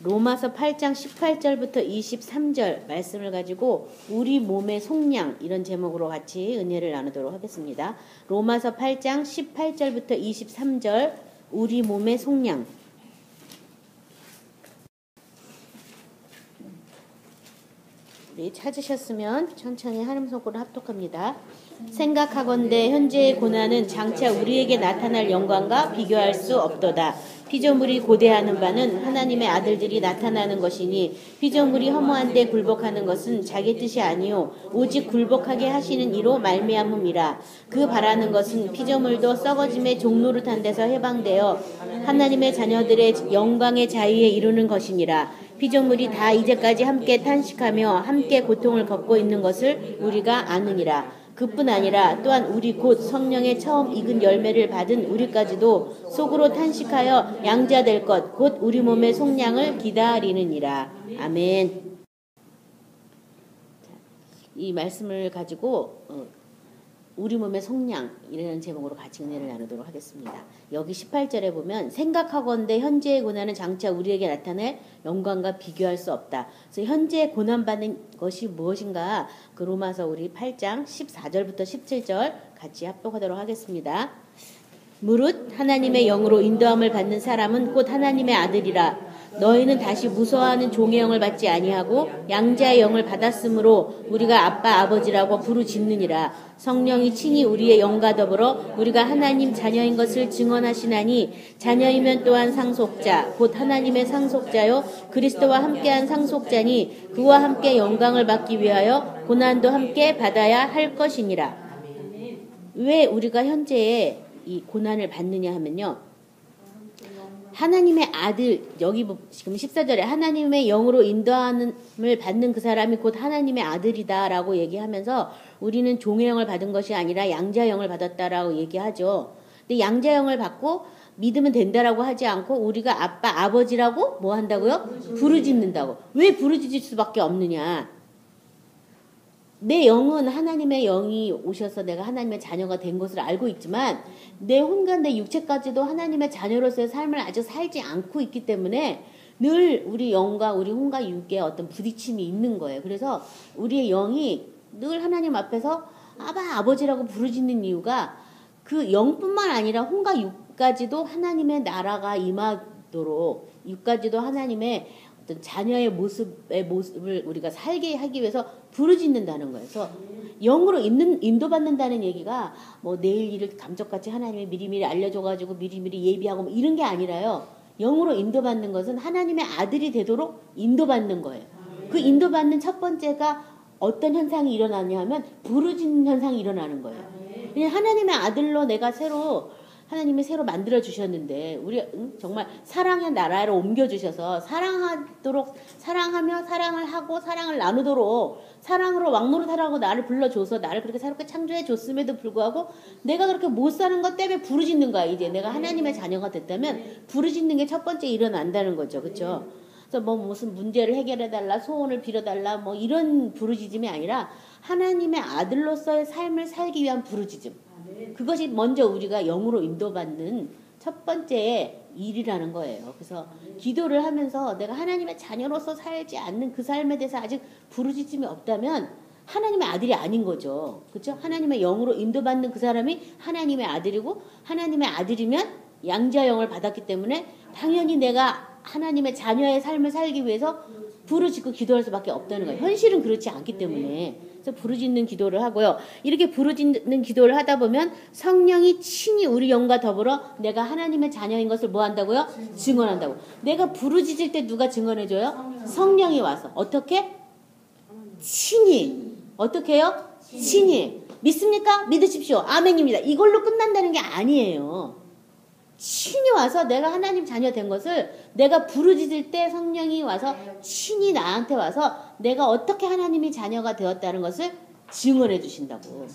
로마서 8장 18절부터 23절 말씀을 가지고 우리 몸의 속량 이런 제목으로 같이 은혜를 나누도록 하겠습니다. 로마서 8장 18절부터 23절 우리 몸의 속량. 우리 찾으셨으면 천천히 하늘 손으로 합독합니다. 생각하건대 현재의 고난은 장차 우리에게 나타날 영광과 비교할 수 없도다. 피조물이 고대하는 바는 하나님의 아들들이 나타나는 것이니 피조물이 허무한데 굴복하는 것은 자기 뜻이 아니요 오직 굴복하게 하시는 이로 말미암음이라. 그 바라는 것은 피조물도 썩어짐의 종노릇한 데서 해방되어 하나님의 자녀들의 영광의 자유에 이루는 것이니라. 피조물이 다 이제까지 함께 탄식하며 함께 고통을 겪고 있는 것을 우리가 아느니라. 그뿐 아니라 또한 우리 곧 성령의 처음 익은 열매를 받은 우리까지도 속으로 탄식하여 양자될 것 곧 우리 몸의 속량을 기다리느니라. 아멘. 이 말씀을 가지고 우리 몸의 속량 이라는 제목으로 같이 은혜를 나누도록 하겠습니다. 여기 18절에 보면 생각하건대 현재의 고난은 장차 우리에게 나타날 영광과 비교할 수 없다. 그래서 현재 고난받는 것이 무엇인가? 그 로마서 우리 8장 14절부터 17절 같이 합독하도록 하겠습니다. 무릇 하나님의 영으로 인도함을 받는 사람은 곧 하나님의 아들이라. 너희는 다시 무서워하는 종의 영을 받지 아니하고 양자의 영을 받았으므로 우리가 아빠 아버지라고 부르짖느니라. 성령이 친히 우리의 영과 더불어 우리가 하나님 자녀인 것을 증언하시나니 자녀이면 또한 상속자 곧 하나님의 상속자요 그리스도와 함께한 상속자니 그와 함께 영광을 받기 위하여 고난도 함께 받아야 할 것이니라. 왜 우리가 현재의 이 고난을 받느냐 하면요. 하나님의 아들, 여기 지금 14절에 하나님의 영으로 인도함을 받는 그 사람이 곧 하나님의 아들이다라고 얘기하면서 우리는 종의 영을 받은 것이 아니라 양자의 영을 받았다라고 얘기하죠. 근데 양자의 영을 받고 믿으면 된다라고 하지 않고 우리가 아빠, 아버지라고 뭐 한다고요? 부르짖는다고. 왜 부르짖을 수밖에 없느냐? 내 영은 하나님의 영이 오셔서 내가 하나님의 자녀가 된 것을 알고 있지만 내 혼과 내 육체까지도 하나님의 자녀로서의 삶을 아직 살지 않고 있기 때문에 늘 우리 영과 우리 혼과 육에 어떤 부딪힘이 있는 거예요. 그래서 우리의 영이 늘 하나님 앞에서 아바 아버지라고 부르짖는 이유가 그 영뿐만 아니라 혼과 육까지도 하나님의 나라가 임하도록 육까지도 하나님의 어떤 자녀의 모습을 우리가 살게 하기 위해서 부르짖는다는 거예요. 그래서 영으로 인도받는다는 얘기가 뭐 내일 일을 감쪽같이 하나님이 미리미리 알려줘가지고 미리미리 예비하고 뭐 이런 게 아니라요. 영으로 인도받는 것은 하나님의 아들이 되도록 인도받는 거예요. 그 인도받는 첫 번째가 어떤 현상이 일어나냐 하면 부르짖는 현상이 일어나는 거예요. 그냥 하나님의 아들로 내가 하나님이 새로 만들어 주셨는데 우리 정말 사랑의 나라로 옮겨 주셔서 사랑하며 사랑을 하고 사랑을 나누도록 사랑으로 왕노릇하라고 나를 불러줘서 나를 그렇게 새롭게 창조해 줬음에도 불구하고 내가 그렇게 못 사는 것 때문에 부르짖는 거야. 이제 내가 하나님의 자녀가 됐다면 부르짖는 게 첫 번째 일어난다는 거죠. 그렇죠? 그래서 뭐 무슨 문제를 해결해 달라, 소원을 빌어 달라, 뭐 이런 부르짖음이 아니라 하나님의 아들로서의 삶을 살기 위한 부르짖음. 그것이 먼저 우리가 영으로 인도받는 첫 번째 일이라는 거예요. 그래서 기도를 하면서 내가 하나님의 자녀로서 살지 않는 그 삶에 대해서 아직 부르짖음이 없다면 하나님의 아들이 아닌 거죠. 그렇죠? 하나님의 영으로 인도받는 그 사람이 하나님의 아들이고 하나님의 아들이면 양자 영을 받았기 때문에 당연히 내가 하나님의 자녀의 삶을 살기 위해서 부르짖고 기도할 수밖에 없다는 거예요. 현실은 그렇지 않기 때문에. 그래서 부르짖는 기도를 하고요. 이렇게 부르짖는 기도를 하다 보면 성령이 친히 우리 영과 더불어 내가 하나님의 자녀인 것을 뭐 한다고요? 증언한다고. 내가 부르짖을 때 누가 증언해줘요? 성령이 와서. 어떻게? 친히. 어떻게 해요? 친히. 믿습니까? 믿으십시오. 아멘입니다. 이걸로 끝난다는 게 아니에요. 친히 와서 내가 하나님 자녀 된 것을 내가 부르짖을 때 성령이 와서 친히 나한테 와서 내가 어떻게 하나님이 자녀가 되었다는 것을 증언해 주신다고.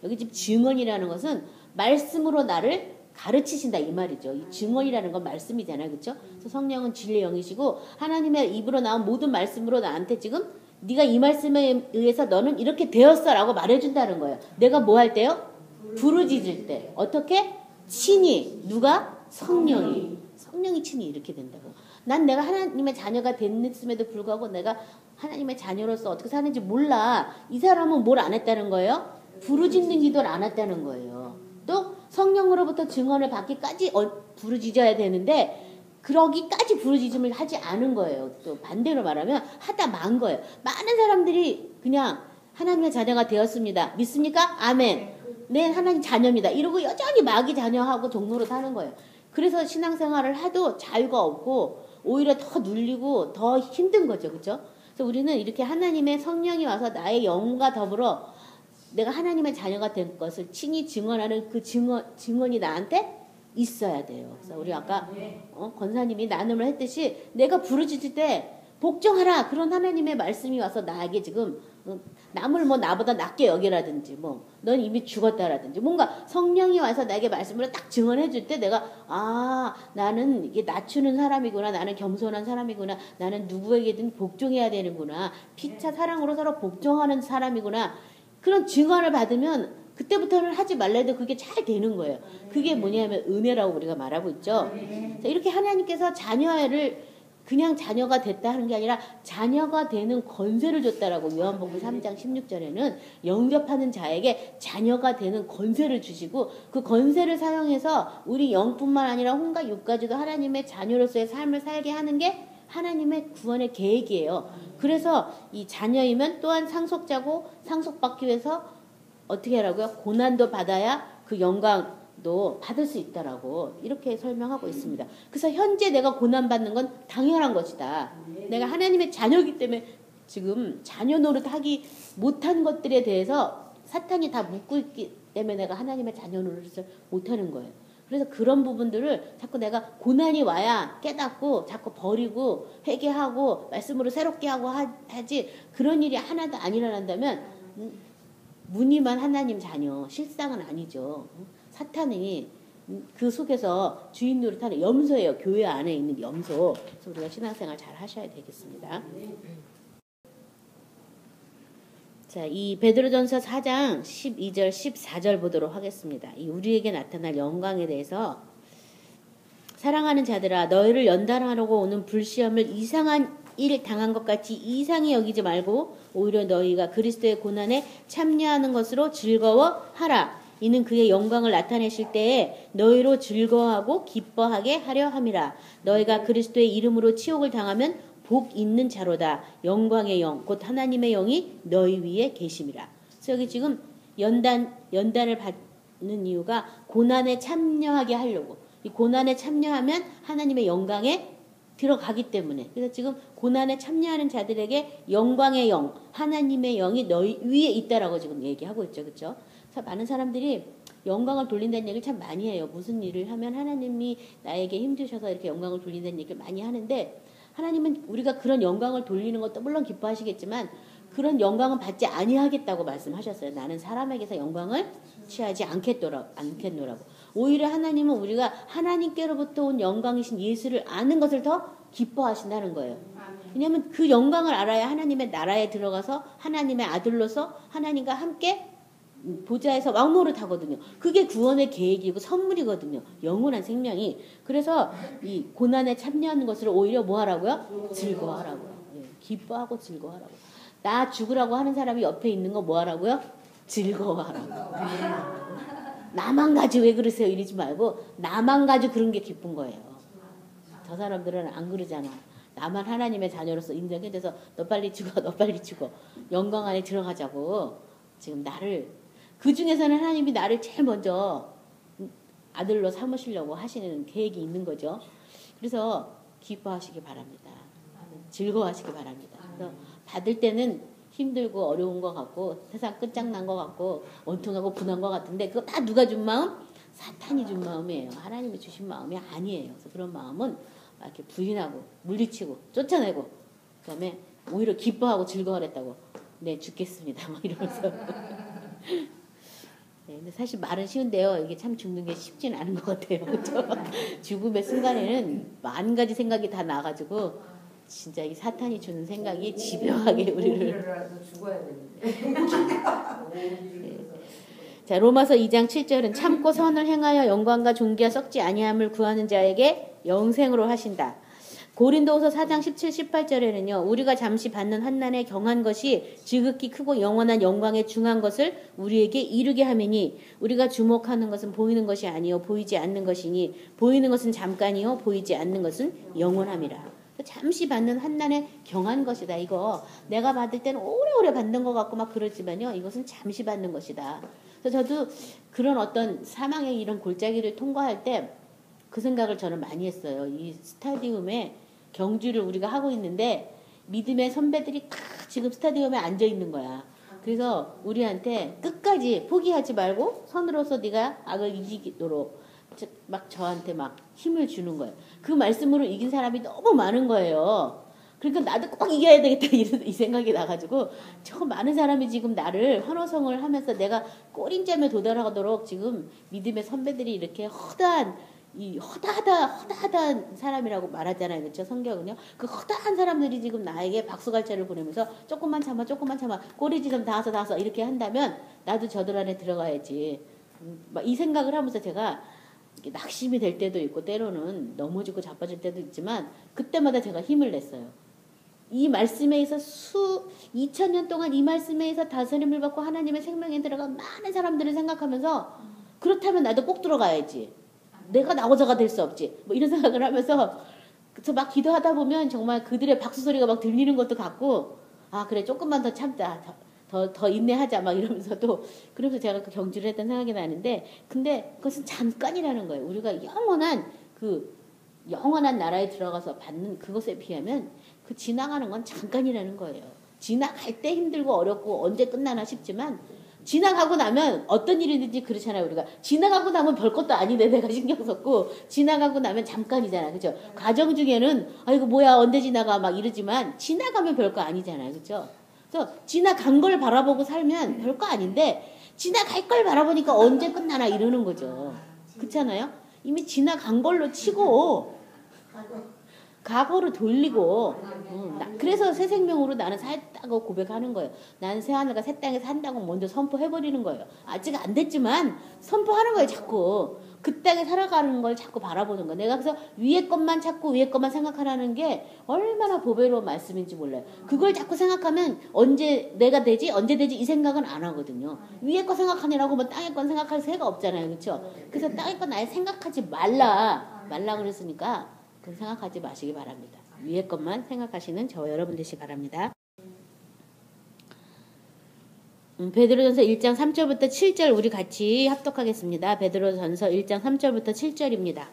여기 지금 증언이라는 것은 말씀으로 나를 가르치신다 이 말이죠. 이 증언이라는 건 말씀이잖아요. 그렇죠? 그래서 성령은 진리의 영이시고 하나님의 입으로 나온 모든 말씀으로 나한테 지금 네가 이 말씀에 의해서 너는 이렇게 되었어 라고 말해준다는 거예요. 내가 뭐 할 때요? 부르짖을 때. 어떻게? 친히. 누가? 성령이 친히 이렇게 된다고. 난 내가 하나님의 자녀가 됐음에도 불구하고 내가 하나님의 자녀로서 어떻게 사는지 몰라. 이 사람은 뭘 안 했다는 거예요? 부르짖는 기도를 안 했다는 거예요. 또 성령으로부터 증언을 받기까지 부르짖어야 되는데 그러기까지 부르짖음을 하지 않은 거예요. 또 반대로 말하면 하다 만 거예요. 많은 사람들이 그냥 하나님의 자녀가 되었습니다. 믿습니까? 아멘. 네, 하나님 자녀입니다. 이러고 여전히 마귀 자녀하고 종로로 사는 거예요. 그래서 신앙생활을 해도 자유가 없고 오히려 더 눌리고 더 힘든 거죠. 그렇죠? 그래서 우리는 이렇게 하나님의 성령이 와서 나의 영과 더불어 내가 하나님의 자녀가 된 것을 친히 증언하는 그 증언이 나한테 있어야 돼요. 그래서 우리 아까 권사님이 나눔을 했듯이 내가 부르짖을 때 복종하라 그런 하나님의 말씀이 와서 나에게 지금 남을 뭐 나보다 낫게 여기라든지 뭐 넌 이미 죽었다라든지 뭔가 성령이 와서 나에게 말씀을 딱 증언해 줄 때 내가 나는 이게 낮추는 사람이구나. 나는 겸손한 사람이구나. 나는 누구에게든 복종해야 되는구나. 피차 사랑으로 서로 복종하는 사람이구나. 그런 증언을 받으면 그때부터는 하지 말래도 그게 잘 되는 거예요. 그게 뭐냐면 은혜라고 우리가 말하고 있죠. 이렇게 하나님께서 자녀를 그냥 자녀가 됐다 하는 게 아니라 자녀가 되는 권세를 줬다라고 요한복음 3장 16절에는 영접하는 자에게 자녀가 되는 권세를 주시고 그 권세를 사용해서 우리 영뿐만 아니라 혼과 육까지도 하나님의 자녀로서의 삶을 살게 하는 게 하나님의 구원의 계획이에요. 그래서 이 자녀이면 또한 상속자고 상속받기 위해서 어떻게 하라고요? 고난도 받아야 그 영광도 받을 수 있다라고 이렇게 설명하고 있습니다. 그래서 현재 내가 고난받는 건 당연한 것이다. 내가 하나님의 자녀이기 때문에 지금 자녀 노릇하기 못한 것들에 대해서 사탄이 다 묻고 있기 때문에 내가 하나님의 자녀 노릇을 못하는 거예요. 그래서 그런 부분들을 자꾸 내가 고난이 와야 깨닫고 자꾸 버리고 회개하고 말씀으로 새롭게 하고 하지 그런 일이 하나도 안 일어난다면 무늬만 하나님 자녀 실상은 아니죠. 사탄이 그 속에서 주인 노릇하는 염소예요. 교회 안에 있는 염소. 그래서 우리가 신앙생활 잘 하셔야 되겠습니다. 자, 이 베드로전서 4장 12절 14절 보도록 하겠습니다. 이 우리에게 나타날 영광에 대해서 사랑하는 자들아 너희를 연단하려고 오는 불시험을 이상한 일 당한 것 같이 이상히 여기지 말고 오히려 너희가 그리스도의 고난에 참여하는 것으로 즐거워하라. 이는 그의 영광을 나타내실 때에 너희로 즐거워하고 기뻐하게 하려 함이라. 너희가 그리스도의 이름으로 치욕을 당하면 복 있는 자로다. 영광의 영 곧 하나님의 영이 너희 위에 계심이라. 그래서 여기 지금 연단을 받는 이유가 고난에 참여하게 하려고. 이 고난에 참여하면 하나님의 영광에 들어가기 때문에. 그래서 지금 고난에 참여하는 자들에게 영광의 영, 하나님의 영이 너희 위에 있다라고 지금 얘기하고 있죠. 그렇죠? 그래서 많은 사람들이 영광을 돌린다는 얘기를 참 많이 해요. 무슨 일을 하면 하나님이 나에게 힘주셔서 이렇게 영광을 돌린다는 얘기를 많이 하는데 하나님은 우리가 그런 영광을 돌리는 것도 물론 기뻐하시겠지만 그런 영광은 받지 아니하겠다고 말씀하셨어요. 나는 사람에게서 영광을 취하지 않겠노라고. 오히려 하나님은 우리가 하나님께로부터 온 영광이신 예수를 아는 것을 더 기뻐하신다는 거예요. 왜냐하면 그 영광을 알아야 하나님의 나라에 들어가서 하나님의 아들로서 하나님과 함께 보좌에서 왕노릇 하거든요. 그게 구원의 계획이고 선물이거든요. 영원한 생명이. 그래서 이 고난에 참여하는 것을 오히려 뭐 하라고요? 즐거워하라고요. 기뻐하고 즐거워하라고. 나 죽으라고 하는 사람이 옆에 있는 거 뭐 하라고요? 즐거워하라고. 나만 가지고 왜 그러세요? 이러지 말고 나만 가지고 그런 게 기쁜 거예요. 저 사람들은 안 그러잖아. 나만 하나님의 자녀로서 인정해서 너 빨리 죽어, 너 빨리 죽어. 영광 안에 들어가자고. 지금 나를 그 중에서는 하나님이 나를 제일 먼저 아들로 삼으시려고 하시는 계획이 있는 거죠. 그래서 기뻐하시기 바랍니다. 즐거워하시기 바랍니다. 그래서 받을 때는 힘들고 어려운 것 같고 세상 끝장난 것 같고 원통하고 분한 것 같은데 그거 다 누가 준 마음? 사탄이 준 마음이에요. 하나님이 주신 마음이 아니에요. 그래서 그런 마음은 이렇게 부인하고 물리치고 쫓아내고 그다음에 오히려 기뻐하고 즐거워했다고 네 죽겠습니다. 뭐 이러면서 네, 근데 사실 말은 쉬운데요. 이게 참 죽는 게 쉽지는 않은 것 같아요. 그렇죠? 죽음의 순간에는 만 가지 생각이 다 나가지고 진짜 이 사탄이 주는 생각이 집요하게 우리를 죽어야 되는데. 네. 자, 로마서 2장 7절은 참고 선을 행하여 영광과 존귀와 썩지 아니함을 구하는 자에게 영생으로 하신다. 고린도후서 4장 17, 18절에는요. 우리가 잠시 받는 환난에 경한 것이 지극히 크고 영원한 영광에 중한 것을 우리에게 이루게 하매니 우리가 주목하는 것은 보이는 것이 아니요 보이지 않는 것이니 보이는 것은 잠깐이요 보이지 않는 것은 영원함이라. 잠시 받는 환난에 경한 것이다. 이거 내가 받을 때는 오래오래 받는 것 같고 막 그러지만요. 이것은 잠시 받는 것이다. 그래서 저도 그런 어떤 사망의 이런 골짜기를 통과할 때 그 생각을 저는 많이 했어요. 이 스타디움에 경주를 우리가 하고 있는데 믿음의 선배들이 다 지금 스타디움에 앉아 있는 거야. 그래서 우리한테 끝까지 포기하지 말고 선으로서 네가 악을 이기도록 막 저한테 막 힘을 주는 거예요. 그 말씀으로 이긴 사람이 너무 많은 거예요. 그러니까 나도 꼭 이겨야 되겠다 이 생각이 나가지고 저 많은 사람이 지금 나를 환호성을 하면서 내가 꼬린잠에 도달하도록 지금 믿음의 선배들이 이렇게 허다하다 사람이라고 말하잖아요. 그렇죠? 성경은요. 그 허다한 사람들이 지금 나에게 박수갈채를 보내면서 조금만 참아 꼬리지점 다 와서 이렇게 한다면 나도 저들 안에 들어가야지. 막 이 생각을 하면서 제가 낙심이 될 때도 있고 때로는 넘어지고 자빠질 때도 있지만 그때마다 제가 힘을 냈어요. 이 말씀에 있어 2000년 동안 이 말씀에 있어 다스림을 받고 하나님의 생명에 들어간 많은 사람들을 생각하면서 그렇다면 나도 꼭 들어가야지. 내가 나고자가 될 수 없지. 뭐 이런 생각을 하면서 그래서 막 기도하다 보면 정말 그들의 박수 소리가 막 들리는 것도 같고 아 그래 조금만 더 참자. 더 인내하자 막 이러면서도 그러면서 제가 그 경주를 했던 생각이 나는데 근데 그것은 잠깐이라는 거예요. 우리가 영원한 나라에 들어가서 받는 그것에 비하면 그 지나가는 건 잠깐이라는 거예요. 지나갈 때 힘들고 어렵고 언제 끝나나 싶지만 지나가고 나면 어떤 일이든지 그렇잖아요. 우리가 지나가고 나면 별것도 아닌데 내가 신경 썼고 지나가고 나면 잠깐이잖아요. 그렇죠? 과정 중에는 아이고 뭐야 언제 지나가 막 이러지만 지나가면 별거 아니잖아요. 그렇죠? 그래서 지나간 걸 바라보고 살면 별거 아닌데 지나갈 걸 바라보니까 언제 끝나나 이러는 거죠. 그렇잖아요? 이미 지나간 걸로 치고 과거로 돌리고 그래서 새 생명으로 나는 살다고 고백하는 거예요. 나는 새하늘과 새 땅에 산다고 먼저 선포해버리는 거예요. 아직 안 됐지만 선포하는 거예요. 자꾸 그 땅에 살아가는 걸 자꾸 바라보는 거예요. 내가 그래서 위에 것만 찾고 위에 것만 생각하라는 게 얼마나 보배로운 말씀인지 몰라요. 그걸 자꾸 생각하면 언제 내가 되지 언제 되지 이 생각은 안 하거든요. 위에 거 생각하느라고 뭐 땅에 건 생각할 새가 없잖아요. 그렇죠? 그래서 땅에 건 아예 생각하지 말라 그랬으니까 그건 생각하지 마시기 바랍니다. 위에 것만 생각하시는 저 여러분 되시기 바랍니다. 베드로전서 1장 3절부터 7절 우리 같이 합독하겠습니다. 베드로전서 1장 3절부터 7절입니다.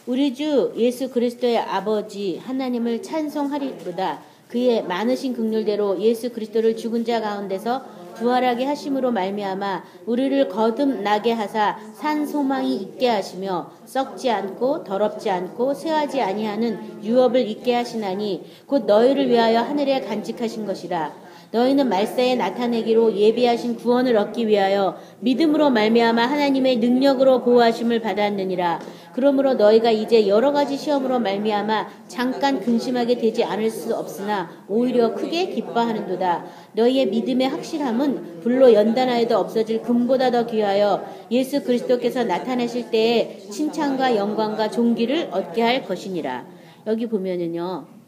우리 주 예수 그리스도의 아버지 하나님을 찬송하리로다. 그의 많으신 긍휼대로 예수 그리스도를 죽은 자 가운데서 부활하게 하심으로 말미암아 우리를 거듭나게 하사 산 소망이 있게 하시며 썩지 않고 더럽지 않고 쇠하지 아니하는 유업을 있게 하시나니 곧 너희를 위하여 하늘에 간직하신 것이라. 너희는 말세에 나타내기로 예비하신 구원을 얻기 위하여 믿음으로 말미암아 하나님의 능력으로 보호하심을 받았느니라. 그러므로 너희가 이제 여러 가지 시험으로 말미암아 잠깐 근심하게 되지 않을 수 없으나 오히려 크게 기뻐하는도다. 너희의 믿음의 확실함은 불로 연단하여도 없어질 금보다 더 귀하여 예수 그리스도께서 나타나실 때에 칭찬과 영광과 존귀를 얻게 할 것이니라. 여기 보면은요.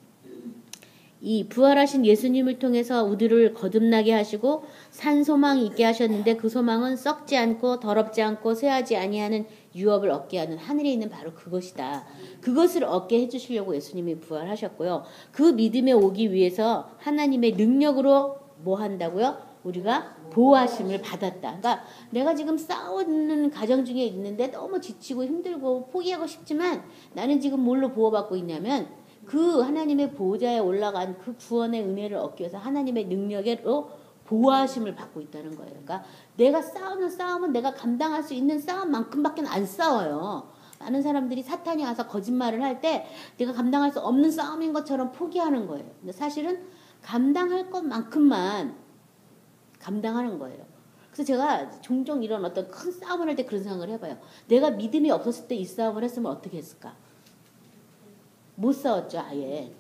이 부활하신 예수님을 통해서 우리를 거듭나게 하시고 산 소망이 있게 하셨는데 그 소망은 썩지 않고 더럽지 않고 쇠하지 아니하는 유업을 얻게 하는 하늘에 있는 바로 그것이다. 그것을 얻게 해주시려고 예수님이 부활하셨고요. 그 믿음에 오기 위해서 하나님의 능력으로 뭐 한다고요? 우리가 보호하심을 받았다. 그러니까 내가 지금 싸우는 가정 중에 있는데 너무 지치고 힘들고 포기하고 싶지만 나는 지금 뭘로 보호받고 있냐면 그 하나님의 보호자에 올라간 그 구원의 은혜를 얻기 위해서 하나님의 능력으로 보호하심을 받고 있다는 거예요. 그러니까 내가 싸우는 싸움은 내가 감당할 수 있는 싸움만큼밖에 안 싸워요. 많은 사람들이 사탄이 와서 거짓말을 할 때 내가 감당할 수 없는 싸움인 것처럼 포기하는 거예요. 근데 사실은 감당할 것만큼만 감당하는 거예요. 그래서 제가 종종 이런 어떤 큰 싸움을 할 때 그런 생각을 해봐요. 내가 믿음이 없었을 때 이 싸움을 했으면 어떻게 했을까? 못 싸웠죠, 아예.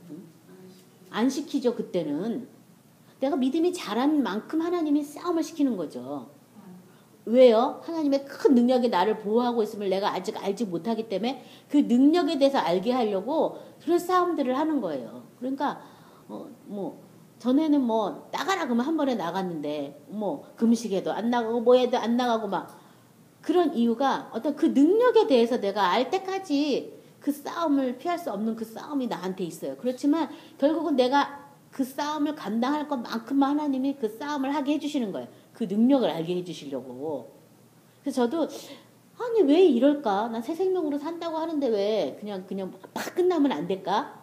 안 시키죠, 그때는. 내가 믿음이 자란 만큼 하나님이 싸움을 시키는 거죠. 왜요? 하나님의 큰 능력이 나를 보호하고 있음을 내가 아직 알지 못하기 때문에 그 능력에 대해서 알게 하려고 그런 싸움들을 하는 거예요. 그러니까 뭐 전에는 뭐 나가라 그러면 한 번에 나갔는데 뭐 금식에도 안 나가고 뭐에도 안 나가고 막 그런 이유가 어떤 그 능력에 대해서 내가 알 때까지 그 싸움을 피할 수 없는 그 싸움이 나한테 있어요. 그렇지만 결국은 내가 그 싸움을 감당할 것만큼만 하나님이 그 싸움을 하게 해주시는 거예요. 그 능력을 알게 해주시려고. 그래서 저도 아니 왜 이럴까? 난 새 생명으로 산다고 하는데 왜 그냥 막 끝나면 안 될까?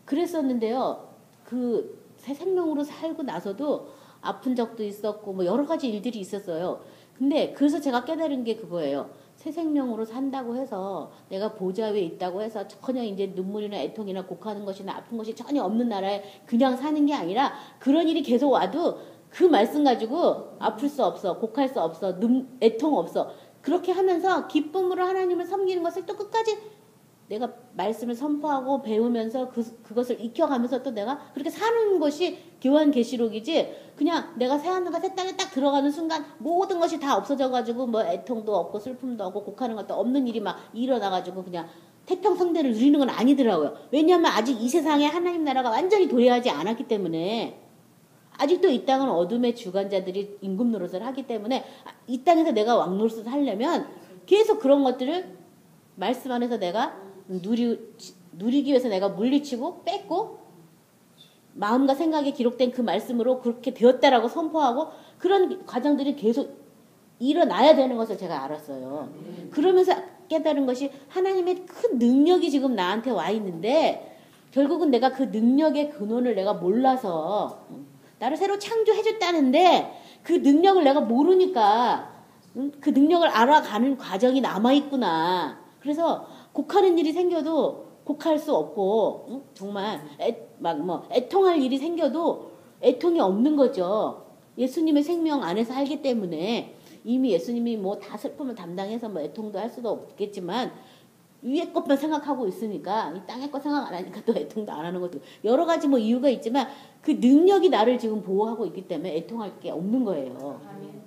그랬었는데요. 그 새 생명으로 살고 나서도 아픈 적도 있었고 뭐 여러 가지 일들이 있었어요. 근데 그래서 제가 깨달은 게 그거예요. 새 생명으로 산다고 해서 내가 보좌 위에 있다고 해서 전혀 이제 눈물이나 애통이나 곡하는 것이나 아픈 것이 전혀 없는 나라에 그냥 사는 게 아니라 그런 일이 계속 와도 그 말씀 가지고 아플 수 없어, 곡할 수 없어, 애통 없어. 그렇게 하면서 기쁨으로 하나님을 섬기는 것을 또 끝까지 내가 말씀을 선포하고 배우면서 그것을 익혀가면서 또 내가 그렇게 사는 것이 교환계시록이지 그냥 내가 새하늘과 새 땅에 딱 들어가는 순간 모든 것이 다 없어져가지고 뭐 애통도 없고 슬픔도 없고 곡하는 것도 없는 일이 막 일어나가지고 그냥 태평성대를 누리는 건 아니더라고요. 왜냐하면 아직 이 세상에 하나님 나라가 완전히 도래하지 않았기 때문에 아직도 이 땅은 어둠의 주관자들이 임금 노릇을 하기 때문에 이 땅에서 내가 왕노릇을 하려면 계속 그런 것들을 말씀 안에서 내가 누리기 위해서 내가 물리치고 뺏고 마음과 생각에 기록된 그 말씀으로 그렇게 되었다라고 선포하고 그런 과정들이 계속 일어나야 되는 것을 제가 알았어요. 그러면서 깨달은 것이 하나님의 큰 능력이 지금 나한테 와 있는데 결국은 내가 그 능력의 근원을 내가 몰라서 나를 새로 창조해줬다는데 그 능력을 내가 모르니까 그 능력을 알아가는 과정이 남아있구나. 그래서 곡하는 일이 생겨도 곡할 수 없고 정말 애통할 일이 생겨도 애통이 없는 거죠. 예수님의 생명 안에서 살기 때문에 이미 예수님이 뭐 다 슬픔을 담당해서 뭐 애통도 할 수도 없겠지만 위에 것만 생각하고 있으니까 이 땅의 것 생각 안 하니까 또 애통도 안 하는 것도 여러 가지 뭐 이유가 있지만 그 능력이 나를 지금 보호하고 있기 때문에 애통할 게 없는 거예요.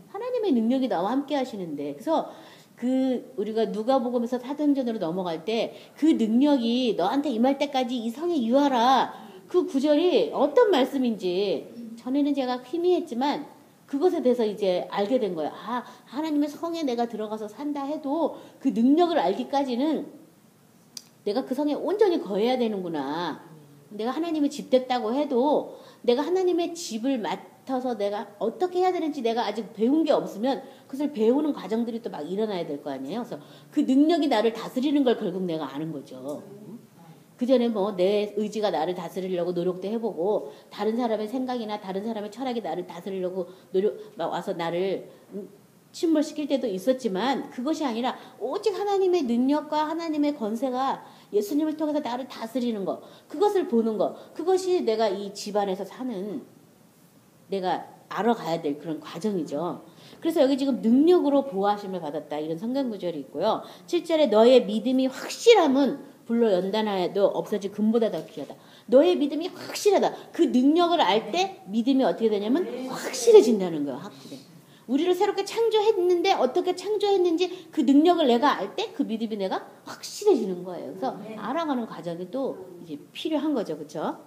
하나님의 능력이 나와 함께 하시는데 그래서 우리가 누가복음에서 사도행전으로 넘어갈 때 그 능력이 너한테 임할 때까지 이 성에 유하라. 그 구절이 어떤 말씀인지 전에는 제가 희미했지만 그것에 대해서 이제 알게 된 거예요. 아, 하나님의 성에 내가 들어가서 산다 해도 그 능력을 알기까지는 내가 그 성에 온전히 거해야 되는구나. 내가 하나님의 집 됐다고 해도 내가 하나님의 집을 맡아서 내가 어떻게 해야 되는지 내가 아직 배운 게 없으면 그것을 배우는 과정들이 또 막 일어나야 될 거 아니에요. 그래서 그 능력이 나를 다스리는 걸 결국 내가 아는 거죠. 그 전에 뭐 내 의지가 나를 다스리려고 노력도 해보고 다른 사람의 생각이나 다른 사람의 철학이 나를 다스리려고 막 와서 나를 침몰시킬 때도 있었지만 그것이 아니라 오직 하나님의 능력과 하나님의 권세가 예수님을 통해서 나를 다스리는 것, 그것을 보는 것, 그것이 내가 이 집안에서 사는 내가 알아가야 될 그런 과정이죠. 그래서 여기 지금 능력으로 보호하심을 받았다 이런 성경 구절이 있고요. 7절에 너의 믿음이 확실함은 불로 연단하여도 없어질 금보다 더 귀하다. 너의 믿음이 확실하다. 그 능력을 알 때 믿음이 어떻게 되냐면 확실해진다는 거예요. 확실해. 우리를 새롭게 창조했는데 어떻게 창조했는지 그 능력을 내가 알 때 그 믿음이 내가 확실해지는 거예요. 그래서 알아가는 과정이 또 이제 필요한 거죠. 그렇죠?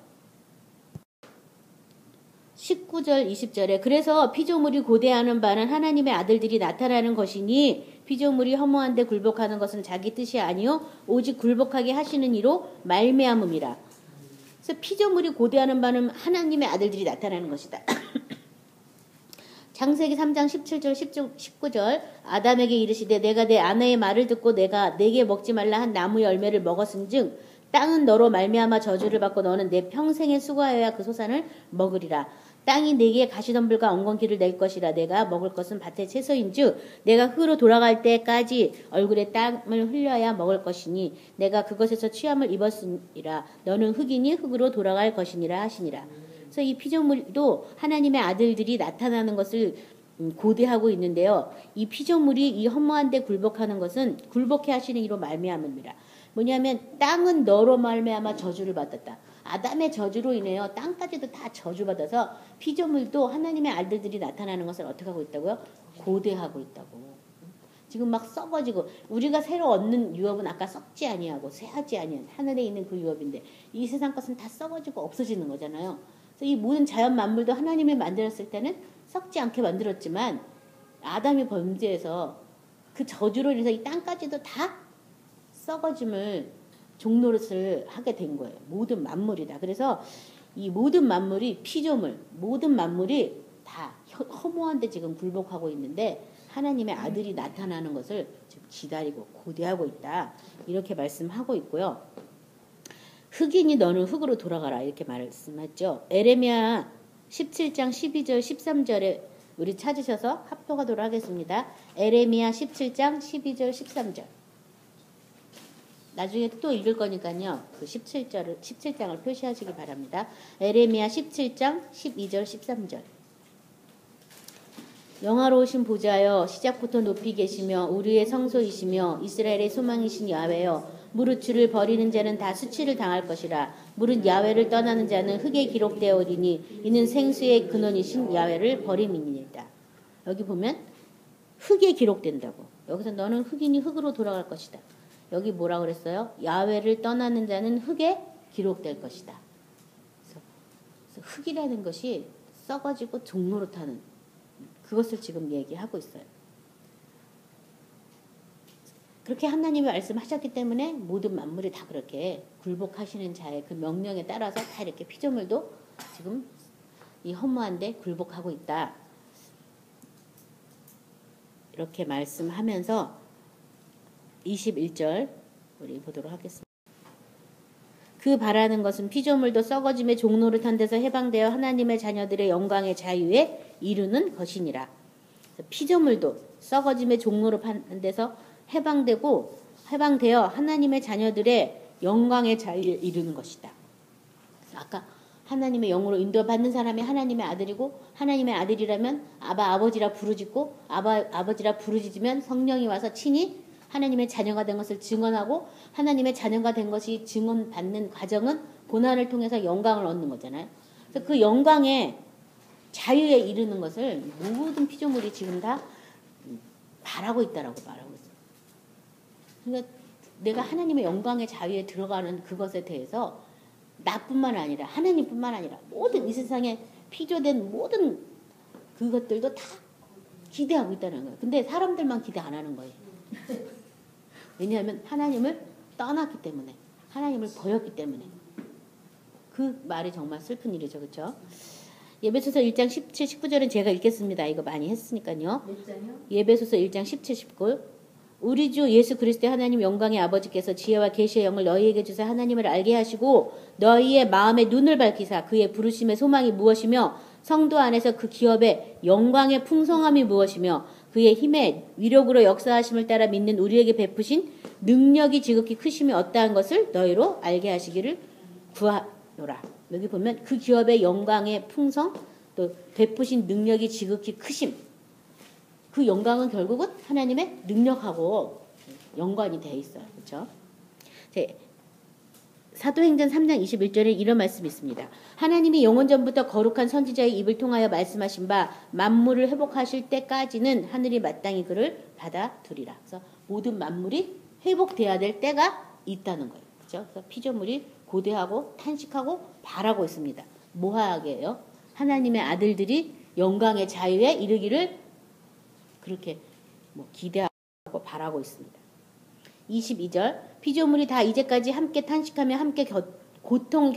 19절 20절에 그래서 피조물이 고대하는 바는 하나님의 아들들이 나타나는 것이니 피조물이 허무한데 굴복하는 것은 자기 뜻이 아니요 오직 굴복하게 하시는 이로 말미암음이라. 그래서 피조물이 고대하는 바는 하나님의 아들들이 나타나는 것이다. 창세기 3장 17절 19절 아담에게 이르시되 내가 내 아내의 말을 듣고 내가 내게 먹지 말라 한 나무 열매를 먹었은즉 땅은 너로 말미암아 저주를 받고 너는 내 평생에 수고하여야 그 소산을 먹으리라. 땅이 내게 가시덤불과 엉겅퀴를 낼 것이라. 내가 먹을 것은 밭의 채소인즉 내가 흙으로 돌아갈 때까지 얼굴에 땀을 흘려야 먹을 것이니 내가 그것에서 취함을 입었으니라. 너는 흙이니 흙으로 돌아갈 것이니라 하시니라. 그래서 이 피조물도 하나님의 아들들이 나타나는 것을 고대하고 있는데요. 이 피조물이 이 허무한 데 굴복하는 것은 굴복해 하시는 이로 말미암음이라. 뭐냐면 땅은 너로 말미암아 저주를 받았다. 아담의 저주로 인해요. 땅까지도 다 저주받아서 피조물도 하나님의 아들들이 나타나는 것을 어떻게 하고 있다고요? 고대하고 있다고. 지금 막 썩어지고 우리가 새로 얻는 유업은 아까 썩지 아니하고 쇠하지 아니한 하늘에 있는 그 유업인데 이 세상 것은 다 썩어지고 없어지는 거잖아요. 그래서 이 모든 자연 만물도 하나님이 만들었을 때는 썩지 않게 만들었지만 아담이 범죄해서 그 저주로 인해서 이 땅까지도 다 썩어짐을 종노릇을 하게 된 거예요. 모든 만물이다. 그래서 이 모든 만물이 피조물, 모든 만물이 다 허무한데 지금 굴복하고 있는데 하나님의 아들이 나타나는 것을 지금 기다리고 고대하고 있다. 이렇게 말씀하고 있고요. 흑인이 너는 흑으로 돌아가라. 이렇게 말씀했죠. 에레미야 17장 12절 13절에 우리 찾으셔서 합독하도록 하겠습니다. 에레미야 17장 12절 13절. 나중에 또 읽을 거니까요. 그 17장을 표시하시기 바랍니다. 에레미야 17장 12절 13절. 영화로우신 보좌여 시작부터 높이 계시며 우리의 성소이시며 이스라엘의 소망이신 야훼여 무릇 주를 버리는 자는 다 수치를 당할 것이라. 무릇 야훼를 떠나는 자는 흙에 기록되어리니 이는 생수의 근원이신 야훼를 버림이니이다. 여기 보면 흙에 기록된다고. 여기서 너는 흑인이 흙으로 돌아갈 것이다. 여기 뭐라 그랬어요? 야훼를 떠나는 자는 흙에 기록될 것이다. 그래서 흙이라는 것이 썩어지고 종노릇하는 그것을 지금 얘기하고 있어요. 그렇게 하나님이 말씀하셨기 때문에 모든 만물이 다 그렇게 굴복하시는 자의 그 명령에 따라서 다 이렇게 피조물도 지금 이 허무한데 굴복하고 있다. 이렇게 말씀하면서 21절 우리 보도록 하겠습니다. 그 바라는 것은 피조물도 썩어짐의 종노릇한 데서 해방되어 하나님의 자녀들의 영광의 자유에 이루는 것이니라. 피조물도 썩어짐의 종노릇한 데서 해방되어 하나님의 자녀들의 영광의 자유에 이루는 것이다. 아까 하나님의 영으로 인도받는 사람이 하나님의 아들이고 하나님의 아들이라면 아버지라 부르짖고 아버지라 부르짖으면 성령이 와서 친히 하나님의 자녀가 된 것을 증언하고 하나님의 자녀가 된 것이 증언받는 과정은 고난을 통해서 영광을 얻는 거잖아요. 그래서 그 영광의 자유에 이르는 것을 모든 피조물이 지금 다 바라고 있다라고 말하고 있어요. 그러니까 내가 하나님의 영광의 자유에 들어가는 그것에 대해서 나뿐만 아니라 하나님뿐만 아니라 모든 이 세상에 피조된 모든 그것들도 다 기대하고 있다는 거예요. 근데 사람들만 기대 안 하는 거예요. 왜냐하면 하나님을 떠났기 때문에 하나님을 버렸기 때문에 그 말이 정말 슬픈 일이죠. 그렇죠? 예배소서 1장 17, 19절은 제가 읽겠습니다. 이거 많이 했으니까요. 몇 장이요? 예배소서 1장 17, 19 우리 주 예수 그리스도의 하나님 영광의 아버지께서 지혜와 계시의 영을 너희에게 주사 하나님을 알게 하시고 너희의 마음의 눈을 밝히사 그의 부르심의 소망이 무엇이며 성도 안에서 그 기업의 영광의 풍성함이 무엇이며 그의 힘의 위력으로 역사하심을 따라 믿는 우리에게 베푸신 능력이 지극히 크심이 어떠한 것을 너희로 알게 하시기를 구하노라. 여기 보면 그 기업의 영광의 풍성 또 베푸신 능력이 지극히 크심 그 영광은 결국은 하나님의 능력하고 연관이 되어 있어요. 그렇죠? 사도행전 3장 21절에 이런 말씀이 있습니다. 하나님이 영원전부터 거룩한 선지자의 입을 통하여 말씀하신 바 만물을 회복하실 때까지는 하늘이 마땅히 그를 받아두리라. 그래서 모든 만물이 회복돼야 될 때가 있다는 거예요. 그렇죠? 그래서 피조물이 고대하고 탄식하고 바라고 있습니다. 뭐하게요? 하나님의 아들들이 영광의 자유에 이르기를 그렇게 기대하고 바라고 있습니다. 22절 피조물이 다 이제까지 함께 탄식하며 함께 고통을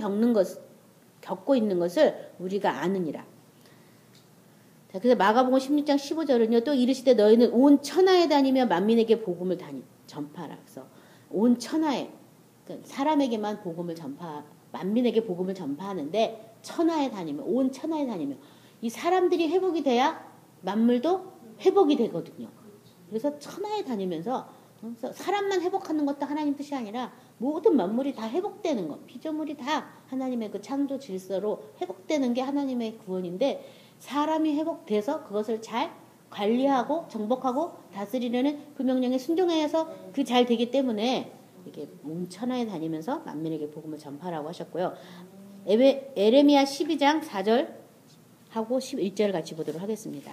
겪고 있는 것을 우리가 아느니라. 자, 그래서 마가복음 16장 15절은요. 또 이르시되 너희는 온 천하에 다니며 만민에게 복음을 전파하라. 그래서 온 천하에 그러니까 사람에게만 만민에게 복음을 전파하는데 천하에 다니며 온 천하에 다니며 이 사람들이 회복이 돼야 만물도 회복이 되거든요. 그래서 천하에 다니면서 사람만 회복하는 것도 하나님 뜻이 아니라 모든 만물이 다 회복되는 것, 피조물이 다 하나님의 그 창조 질서로 회복되는 게 하나님의 구원인데 사람이 회복돼서 그것을 잘 관리하고 정복하고 다스리려는 그 명령에 순종해서 그 잘 되기 때문에 이렇게 온 천하에 다니면서 만민에게 복음을 전파라고 하셨고요. 에레미야 12장 4절 하고 11절 같이 보도록 하겠습니다.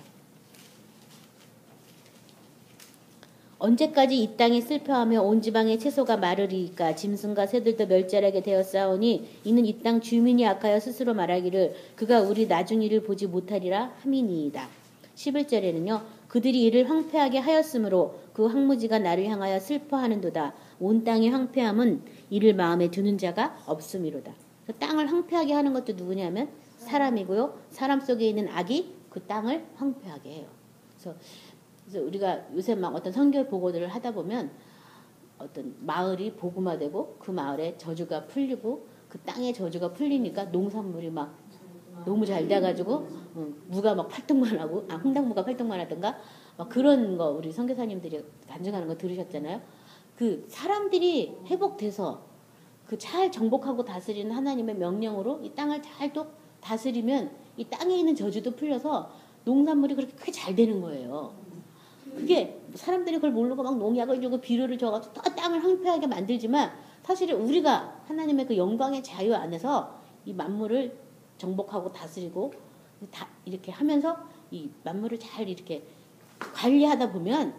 언제까지 이 땅이 슬퍼하며 온 지방의 채소가 마르리까 짐승과 새들도 멸절하게 되었사오니 이는 이 땅 주민이 악하여 스스로 말하기를 그가 우리 나중 일을 보지 못하리라 함이니이다. 11절에는요. 그들이 이를 황폐하게 하였으므로 그 황무지가 나를 향하여 슬퍼하는도다. 온 땅의 황폐함은 이를 마음에 두는 자가 없음이로다. 땅을 황폐하게 하는 것도 누구냐면 사람이고요. 사람 속에 있는 악이 그 땅을 황폐하게 해요. 그래서 우리가 요새 막 어떤 선교 보고들을 하다 보면 어떤 마을이 복음화되고 그 마을에 저주가 풀리고 그 땅에 저주가 풀리니까 농산물이 막 너무 잘 돼가지고 무가 막 팔뚝만하고 홍당무가 팔뚝만하던가 막 그런 거 우리 선교사님들이 간증하는 거 들으셨잖아요. 그 사람들이 회복돼서 그 잘 정복하고 다스리는 하나님의 명령으로 이 땅을 잘 또 다스리면 이 땅에 있는 저주도 풀려서 농산물이 그렇게 크게 잘 되는 거예요. 그게 사람들이 그걸 모르고 막 농약을 주고 비료를 줘가지고 또 땅을 황폐하게 만들지만 사실은 우리가 하나님의 그 영광의 자유 안에서 이 만물을 정복하고 다스리고 다 이렇게 하면서 이 만물을 잘 이렇게 관리하다 보면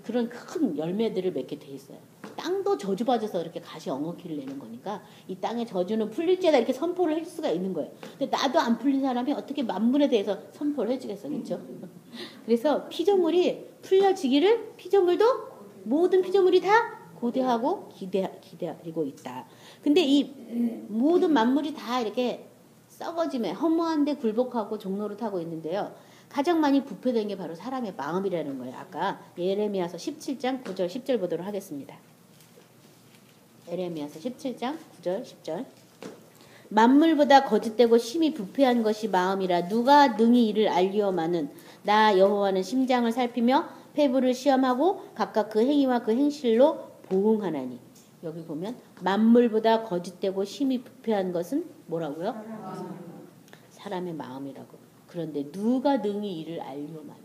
그런 큰 열매들을 맺게 돼 있어요. 땅도 저주받아서 이렇게 가시 엉겅퀴를 내는 거니까 이 땅의 저주는 풀릴지다 이렇게 선포를 할 수가 있는 거예요. 근데 나도 안 풀린 사람이 어떻게 만물에 대해서 선포를 해주겠어, 그렇죠? 그래서 피조물이 풀려지기를 피조물도 모든 피조물이 다 고대하고 기다리고 있다. 근데 이 모든 만물이 다 이렇게 썩어짐에 허무한데 굴복하고 종로를 타고 있는데요. 가장 많이 부패된 게 바로 사람의 마음이라는 거예요. 아까 예레미야서 17장 9절 10절 보도록 하겠습니다. 예레미야서 17장 9절 10절 만물보다 거짓되고 심히 부패한 것이 마음이라 누가 능히 이를 알리오마는 나 여호와는 심장을 살피며 폐부를 시험하고 각각 그 행위와 그 행실로 보응하나니. 여기 보면 만물보다 거짓되고 심히 부패한 것은 뭐라고요? 사람의 마음이라고. 그런데 누가 능히 이를 알리오마네.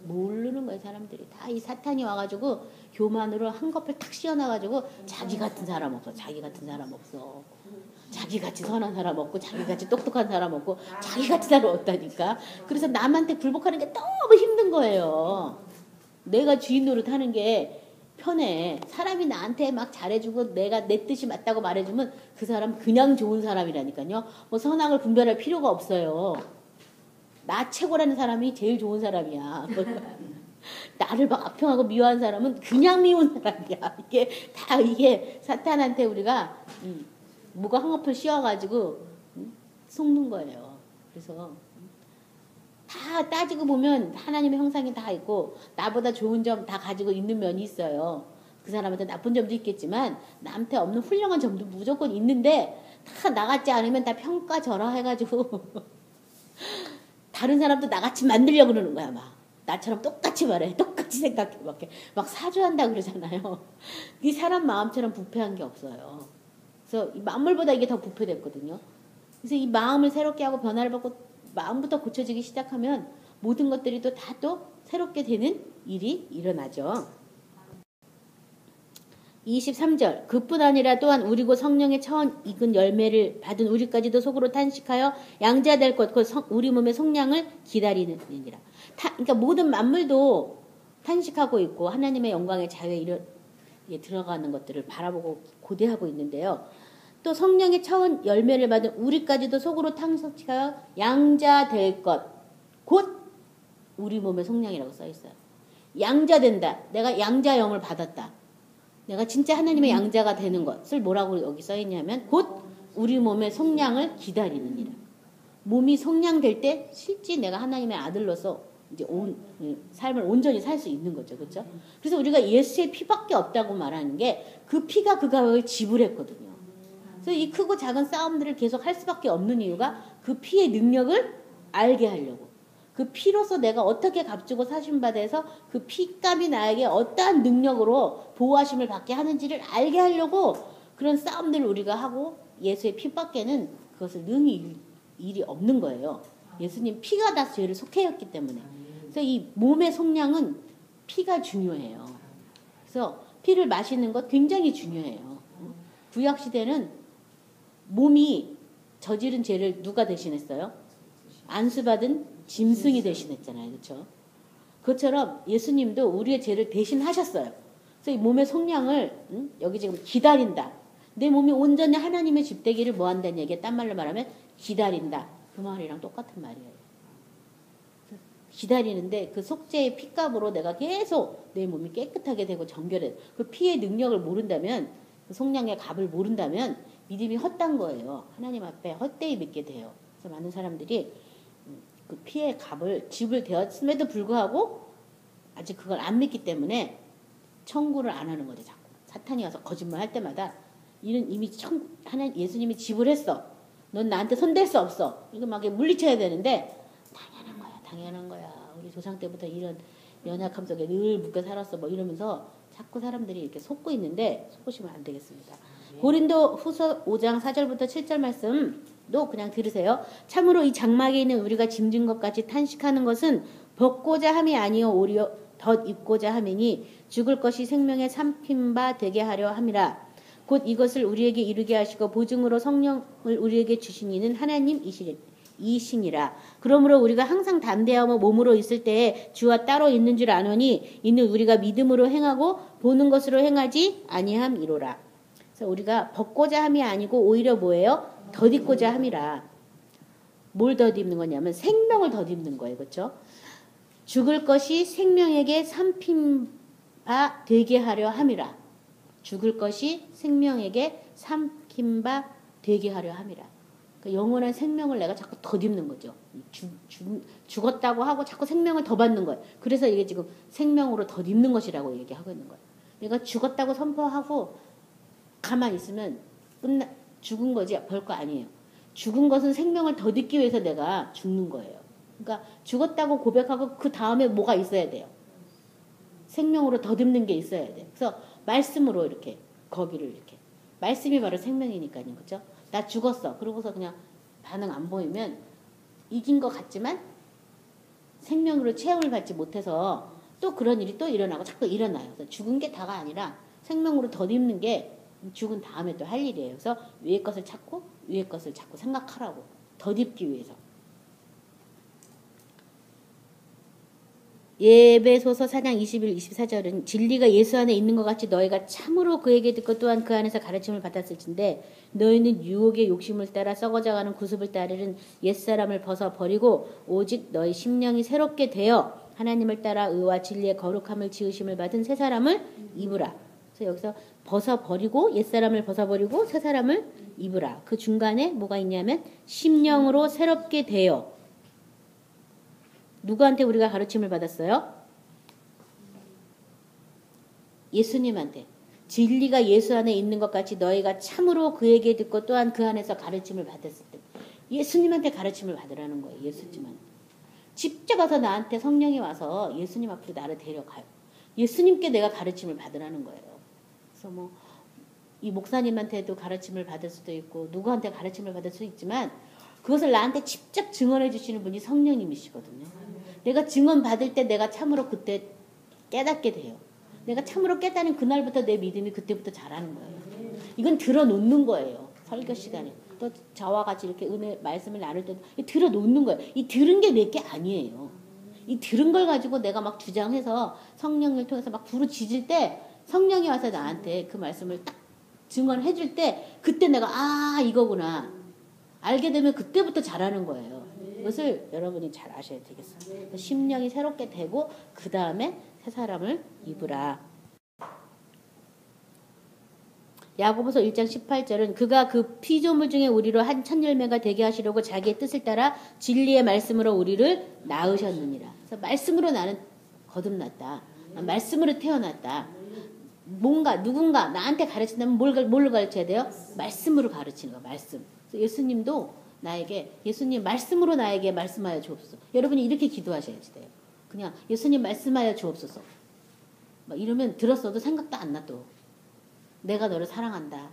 모르는 거예요. 사람들이 다 이 사탄이 와가지고 교만으로 한꺼풀 탁 씌워놔가지고 자기 같은 사람 없어. 자기 같은 사람 없어. 자기같이 선한 사람 없고 자기같이 똑똑한 사람 없고 자기같이 사람 없다니까. 그래서 남한테 굴복하는 게 너무 힘든 거예요. 내가 주인 노릇하는 게 편해. 사람이 나한테 막 잘해주고 내가 내 뜻이 맞다고 말해주면 그 사람 그냥 좋은 사람이라니까요. 뭐 선악을 분별할 필요가 없어요. 나 최고라는 사람이 제일 좋은 사람이야. 나를 막 악평하고 미워하는 사람은 그냥 미운 사람이야. 이게 사탄한테 우리가 뭐가 한꺼풀 씌워가지고 속는 거예요. 그래서 다 따지고 보면 하나님의 형상이 다 있고 나보다 좋은 점 다 가지고 있는 면이 있어요. 그 사람한테 나쁜 점도 있겠지만 남한테 없는 훌륭한 점도 무조건 있는데 다 나같지 않으면 다 평가절하해가지고 다른 사람도 나같이 만들려고 그러는 거야. 막 나처럼 똑같이 말해, 똑같이 생각해, 막 사주한다 그러잖아요. 이 사람 마음처럼 부패한 게 없어요. 그래서 이 만물보다 이게 더 부패됐거든요. 그래서 이 마음을 새롭게 하고 변화를 받고 마음부터 고쳐지기 시작하면 모든 것들이 또 다 또 새롭게 되는 일이 일어나죠. 23절 그뿐 아니라 또한 우리 곧 성령의 처음 익은 열매를 받은 우리까지도 속으로 탄식하여 양자될 것 곧 우리 몸의 속량을 기다리느니라. 그러니까 모든 만물도 탄식하고 있고 하나님의 영광의 자유에 들어가는 것들을 바라보고 고대하고 있는데요. 또 성령의 처음 열매를 받은 우리까지도 속으로 탄식하여 양자될 것 곧 우리 몸의 속량이라고 써 있어요. 양자된다. 내가 양자영을 받았다. 내가 진짜 하나님의 양자가 되는 것을 뭐라고 여기 써 있냐면 곧 우리 몸의 속량을 기다리느니라. 몸이 속량될 때 실제 내가 하나님의 아들로서 이제 삶을 온전히 살 수 있는 거죠. 그렇죠? 그래서 우리가 예수의 피밖에 없다고 말하는 게 그 피가 그 가격을 지불했거든요. 그래서 이 크고 작은 싸움들을 계속 할 수밖에 없는 이유가 그 피의 능력을 알게 하려고. 그 피로서 내가 어떻게 값주고 사심받아서 그 피값이 나에게 어떠한 능력으로 보호하심을 받게 하는지를 알게 하려고 그런 싸움들을 우리가 하고 예수의 피밖에는 그것을 능히 일이 없는 거예요. 예수님 피가 다 죄를 속해였기 때문에. 그래서 이 몸의 속량은 피가 중요해요. 그래서 피를 마시는 것 굉장히 중요해요. 구약시대는 몸이 저지른 죄를 누가 대신했어요? 안수받은 짐승이 대신했잖아요. 그렇죠? 그것처럼 예수님도 우리의 죄를 대신하셨어요. 그래서 이 몸의 속량을 여기 지금 기다린다. 내 몸이 온전히 하나님의 집되기를 뭐 한다는 얘기에 딴 말로 말하면 기다린다. 그 말이랑 똑같은 말이에요. 기다리는데 그 속죄의 피값으로 내가 계속 내 몸이 깨끗하게 되고 정결해. 그 피의 능력을 모른다면, 그 속량의 값을 모른다면 믿음이 헛된 거예요. 하나님 앞에 헛되이 믿게 돼요. 그래서 많은 사람들이 그 피의 값을 지불 되었음에도 불구하고 아직 그걸 안 믿기 때문에 청구를 안 하는 거죠. 자꾸 사탄이 와서 거짓말 할 때마다 이는 이미 예수님이 지불했어. 넌 나한테 손댈 수 없어. 이거 막 물리쳐야 되는데 당연한 거야. 우리 조상 때부터 이런 연약함 속에 늘 묶여 살았어. 뭐 이러면서 자꾸 사람들이 이렇게 속고 있는데 속으시면 안 되겠습니다. 고린도 후서 5장 4절부터 7절 말씀도 그냥 들으세요. 참으로 이 장막에 있는 우리가 짐진 것 같이 탄식하는 것은 벗고자 함이 아니요 오히려 덧 입고자 함이니 죽을 것이 생명의 삼킨 바 되게 하려 함이라. 곧 이것을 우리에게 이루게 하시고 보증으로 성령을 우리에게 주신 이는 하나님이시니라. 그러므로 우리가 항상 담대하며 몸으로 있을 때에 주와 따로 있는 줄 아노니 이는 우리가 믿음으로 행하고 보는 것으로 행하지 아니함이로라. 그래서 우리가 벗고자 함이 아니고 오히려 뭐예요? 덧입고자 함이라. 뭘 덧입는 거냐면 생명을 덧입는 거예요. 그렇죠? 죽을 것이 생명에게 삼킨 바 되게 하려 함이라. 죽을 것이 생명에게 삼킨 바 되게 하려 함이라. 그러니까 영원한 생명을 내가 자꾸 덧입는 거죠. 죽었다고 하고 자꾸 생명을 더 받는 거예요. 그래서 이게 지금 생명으로 덧입는 것이라고 얘기하고 있는 거예요. 내가 죽었다고 선포하고 가만히 있으면 죽은 거지 별거 아니에요. 죽은 것은 생명을 덧입기 위해서 내가 죽는 거예요. 그러니까 죽었다고 고백하고 그 다음에 뭐가 있어야 돼요. 생명으로 덧입는 게 있어야 돼요. 그래서 말씀으로 이렇게 거기를 이렇게 말씀이 바로 생명이니까요. 그렇죠? 나 죽었어. 그러고서 그냥 반응 안 보이면 이긴 것 같지만 생명으로 체험을 받지 못해서 또 그런 일이 또 일어나고 자꾸 일어나요. 그래서 죽은 게 다가 아니라 생명으로 덧입는 게 죽은 다음에 또 할 일이에요. 그래서 위의 것을 찾고 위의 것을 자꾸 생각하라고 덧입기 위해서. 예배소서 4장 21, 24절은 진리가 예수 안에 있는 것 같이 너희가 참으로 그에게 듣고 또한 그 안에서 가르침을 받았을진데 너희는 유혹의 욕심을 따라 썩어져가는 구습을 따르는 옛사람을 벗어버리고 오직 너희 심령이 새롭게 되어 하나님을 따라 의와 진리의 거룩함을 지으심을 받은 새 사람을 입으라. 그래서 여기서 벗어버리고 옛사람을 벗어버리고 새 사람을 입으라. 그 중간에 뭐가 있냐면 심령으로 새롭게 되어. 누구한테 우리가 가르침을 받았어요? 예수님한테. 진리가 예수 안에 있는 것 같이 너희가 참으로 그에게 듣고 또한 그 안에서 가르침을 받았을 때 예수님한테 가르침을 받으라는 거예요. 예수님한테. 직접 와서 나한테 성령이 와서 예수님 앞으로 나를 데려가요. 예수님께 내가 가르침을 받으라는 거예요. 그래서 뭐 이 목사님한테도 가르침을 받을 수도 있고 누구한테 가르침을 받을 수도 있지만 그것을 나한테 직접 증언해 주시는 분이 성령님이시거든요. 내가 증언 받을 때 내가 참으로 그때 깨닫게 돼요. 내가 참으로 깨닫는 그날부터 내 믿음이 그때부터 자라는 거예요. 이건 들어놓는 거예요. 설교 시간에. 또 저와 같이 이렇게 은혜 말씀을 나눌 때도 들어놓는 거예요. 이 들은 게 내 게 아니에요. 이 들은 걸 가지고 내가 막 주장해서 성령을 통해서 막 부르짖을 때 성령이 와서 나한테 그 말씀을 딱 증언해 줄 때 그때 내가 아 이거구나. 알게 되면 그때부터 잘하는 거예요. 그것을 여러분이 잘 아셔야 되겠어요. 심령이 새롭게 되고 그 다음에 새 사람을 입으라. 야고보서 1장 18절은 그가 그 피조물 중에 우리로 한 천열매가 되게 하시려고 자기의 뜻을 따라 진리의 말씀으로 우리를 낳으셨느니라. 그래서 말씀으로 나는 거듭났다. 말씀으로 태어났다. 뭔가 누군가 나한테 가르친다면 뭘로 가르쳐야 돼요? 말씀으로 가르치는 거. 말씀. 예수님도 나에게 예수님 말씀으로 나에게 말씀하여 주옵소서. 여러분이 이렇게 기도하셔야지 돼요. 그냥 예수님 말씀하여 주옵소서. 막 이러면 들었어도 생각도 안 나 또. 내가 너를 사랑한다.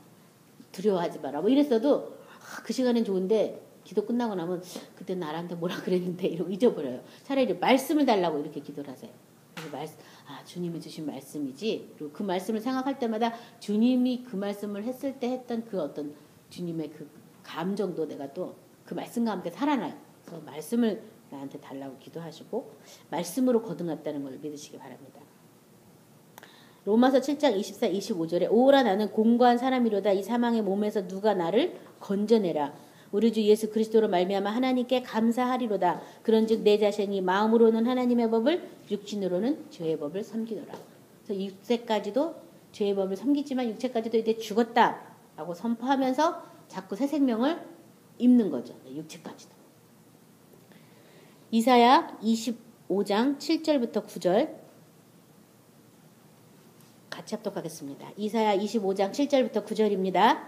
두려워하지 마라. 뭐 이랬어도 그 시간엔 좋은데 기도 끝나고 나면 그때 나한테 뭐라 그랬는데 이러고 잊어버려요. 차라리 말씀을 달라고 이렇게 기도를 하세요. 주님이 주신 말씀이지. 그리고 그 말씀을 생각할 때마다 주님이 그 말씀을 했을 때 했던 그 어떤 주님의 그 감정도 내가 또 그 말씀과 함께 살아나요. 그래서 말씀을 나한테 달라고 기도하시고 말씀으로 거듭났다는 걸 믿으시기 바랍니다. 로마서 7장 24, 25절에 오라 나는 공고한 사람이로다. 이 사망의 몸에서 누가 나를 건져내라. 우리 주 예수 그리스도로 말미암아 하나님께 감사하리로다. 그런즉 내 자신이 마음으로는 하나님의 법을 육신으로는 죄의 법을 섬기노라. 그래서 육체까지도 죄의 법을 섬기지만 육체까지도 이제 죽었다라고 선포하면서 자꾸 새 생명을 입는 거죠. 육체까지도. 이사야 25장 7절부터 9절 같이 합독하겠습니다. 이사야 25장 7절부터 9절입니다.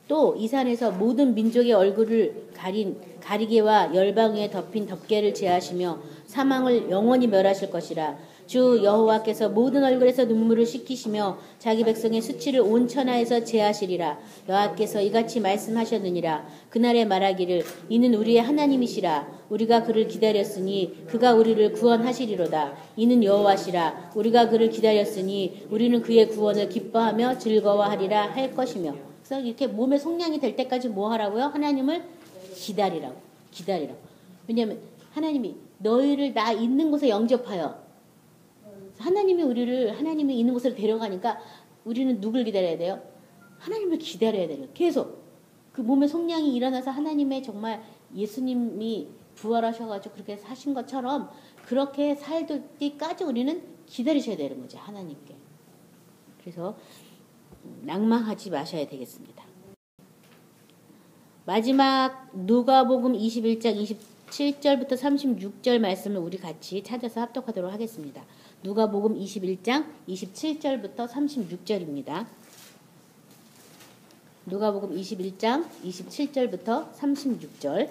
또 이 산에서 모든 민족의 얼굴을 가리개와 열방 위에 덮인 덮개를 제하시며 사망을 영원히 멸하실 것이라. 주 여호와께서 모든 얼굴에서 눈물을 씻기시며 자기 백성의 수치를 온 천하에서 제하시리라. 여호와께서 이같이 말씀하셨느니라. 그날에 말하기를 이는 우리의 하나님이시라. 우리가 그를 기다렸으니 그가 우리를 구원하시리로다. 이는 여호와시라. 우리가 그를 기다렸으니 우리는 그의 구원을 기뻐하며 즐거워하리라 할 것이며. 그래서 이렇게 몸의 속량이 될 때까지 뭐 하라고요? 하나님을 기다리라고. 왜냐하면 하나님이 너희를 나 있는 곳에 영접하여 하나님이 우리를 하나님이 있는 곳으로 데려가니까 우리는 누굴 기다려야 돼요? 하나님을 기다려야 돼요. 계속 그 몸의 속량이 일어나서 하나님의 정말 예수님이 부활하셔가지고 그렇게 사신 것처럼 그렇게 살 때까지 우리는 기다리셔야 되는 거죠. 하나님께. 그래서 낭망하지 마셔야 되겠습니다. 마지막 누가복음 21장 27절부터 36절 말씀을 우리 같이 찾아서 합독하도록 하겠습니다. 누가복음 21장 27절부터 36절입니다. 누가복음 21장 27절부터 36절.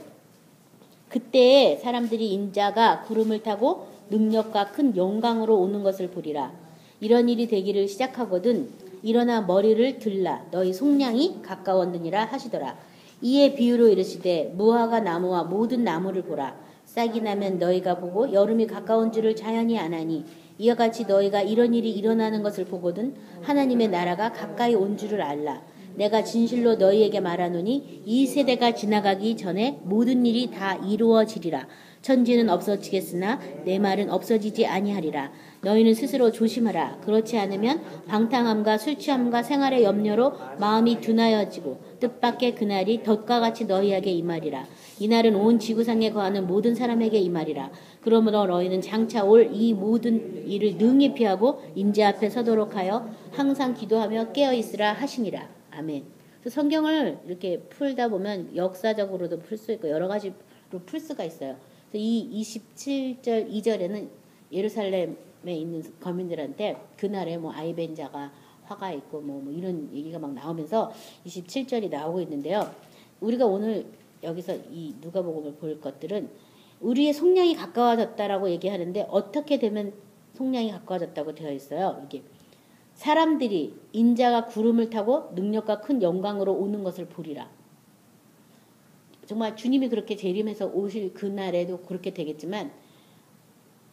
그때에 사람들이 인자가 구름을 타고 능력과 큰 영광으로 오는 것을 보리라. 이런 일이 되기를 시작하거든 일어나 머리를 들라 너희 속량이 가까웠느니라 하시더라. 이에 비유로 이르시되 무화과 나무와 모든 나무를 보라. 싹이 나면 너희가 보고 여름이 가까운 줄을 자연히 아나니 이와 같이 너희가 이런 일이 일어나는 것을 보거든 하나님의 나라가 가까이 온 줄을 알라. 내가 진실로 너희에게 말하노니 이 세대가 지나가기 전에 모든 일이 다 이루어지리라. 천지는 없어지겠으나 내 말은 없어지지 아니하리라. 너희는 스스로 조심하라. 그렇지 않으면 방탕함과 술 취함과 생활의 염려로 마음이 둔하여지고 뜻밖의 그날이 덫과 같이 너희에게 임하리라. 이날은 온 지구상에 거하는 모든 사람에게 임하리라. 그러므로 너희는 장차 올 이 모든 일을 능히 피하고 임재 앞에 서도록 하여 항상 기도하며 깨어있으라 하시니라. 아멘. 성경을 이렇게 풀다 보면 역사적으로도 풀 수 있고 여러 가지로 풀 수가 있어요. 이 27절 2절에는 예루살렘에 있는 거민들한테 그날에 뭐 아이벤자가 화가 있고 뭐 이런 얘기가 막 나오면서 27절이 나오고 있는데요. 우리가 오늘 여기서 이 누가복음을 볼 것들은 우리의 속량이 가까워졌다라고 얘기하는데 어떻게 되면 속량이 가까워졌다고 되어 있어요. 이게 사람들이 인자가 구름을 타고 능력과 큰 영광으로 오는 것을 보리라. 정말 주님이 그렇게 재림해서 오실 그날에도 그렇게 되겠지만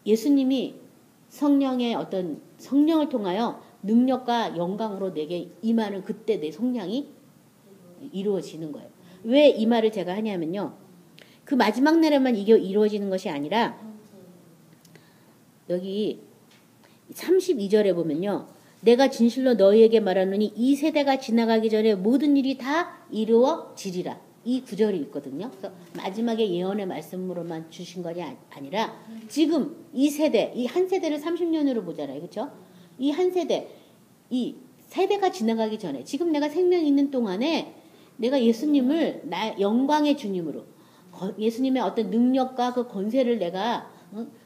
예수님이 성령의 어떤 성령을 통하여 능력과 영광으로 내게 임하는 그때 내 속량이 이루어지는 거예요. 왜 이 말을 제가 하냐면요. 그 마지막 날에만 이게 이루어지는 것이 아니라 여기 32절에 보면요. 내가 진실로 너희에게 말하노니 이 세대가 지나가기 전에 모든 일이 다 이루어지리라. 이 구절이 있거든요. 그래서 마지막에 예언의 말씀으로만 주신 것이 아니라 지금 이 세대, 이 한 세대를 30년으로 보잖아요. 그렇죠? 이 한 세대, 이 세대가 지나가기 전에 지금 내가 생명이 있는 동안에 내가 예수님을 나 영광의 주님으로 예수님의 어떤 능력과 그 권세를 내가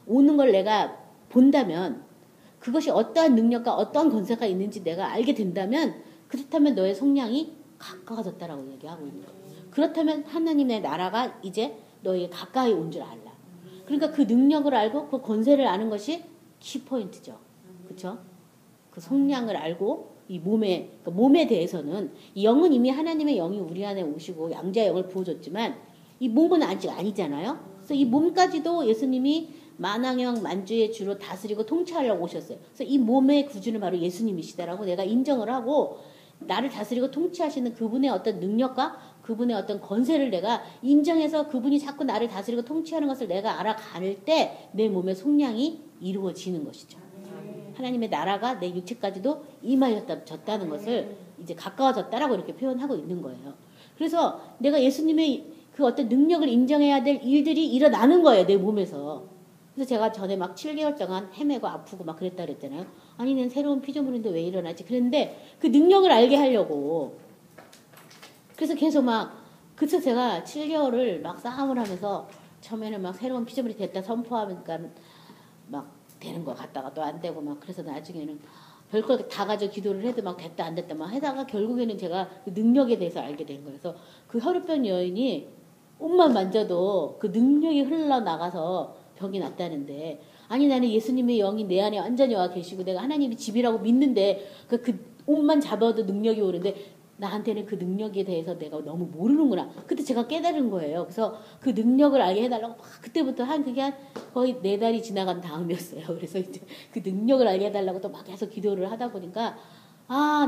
오는 걸 내가 본다면 그것이 어떠한 능력과 어떠한 권세가 있는지 내가 알게 된다면 그렇다면 너의 속량이 가까워졌다라고 얘기하고 있는 거예요. 그렇다면 하나님의 나라가 이제 너희 가까이 온 줄 알라. 그러니까 그 능력을 알고 그 권세를 아는 것이 키포인트죠. 그렇죠? 그 속량을 알고 이 몸에 대해서는 이 영은 이미 하나님의 영이 우리 안에 오시고 양자의 영을 부어줬지만 이 몸은 아직 아니잖아요. 그래서 이 몸까지도 예수님이 만왕형 만주의 주로 다스리고 통치하려고 오셨어요. 그래서 이 몸의 구주는 바로 예수님이시다라고 내가 인정을 하고 나를 다스리고 통치하시는 그분의 어떤 능력과 그분의 어떤 권세를 내가 인정해서 그분이 자꾸 나를 다스리고 통치하는 것을 내가 알아갈 때 내 몸의 속량이 이루어지는 것이죠. 하나님의 나라가 내 육체까지도 임하였다는 것을 이제 가까워졌다라고 이렇게 표현하고 있는 거예요. 그래서 내가 예수님의 그 어떤 능력을 인정해야 될 일들이 일어나는 거예요, 내 몸에서. 그래서 제가 전에 막 7개월 동안 헤매고 아프고 막 그랬다 그랬잖아요. 아니, 난 새로운 피조물인데 왜 일어나지? 그랬는데 그 능력을 알게 하려고. 그래서 계속 그래서 제가 7개월을 막 싸움을 하면서 처음에는 막 새로운 피조물이 됐다 선포하니까 막 되는 거 같다가 또 안 되고 막 그래서 나중에는 별걸 다 가지고 기도를 해도 막 됐다 안 됐다 막 하다가 결국에는 제가 그 능력에 대해서 알게 된 거예요. 그래서 그 혈우병 여인이 옷만 만져도 그 능력이 흘러나가서 병이 났다는데 아니 나는 예수님의 영이 내 안에 완전히 와 계시고 내가 하나님이 집이라고 믿는데 그 옷만 잡아도 능력이 오는데 나한테는 그 능력에 대해서 내가 너무 모르는구나. 그때 제가 깨달은 거예요. 그래서 그 능력을 알게 해달라고 막 그때부터 그게 한 거의 4달이 지나간 다음이었어요. 그래서 이제 그 능력을 알게 해달라고 또 막 계속 기도를 하다 보니까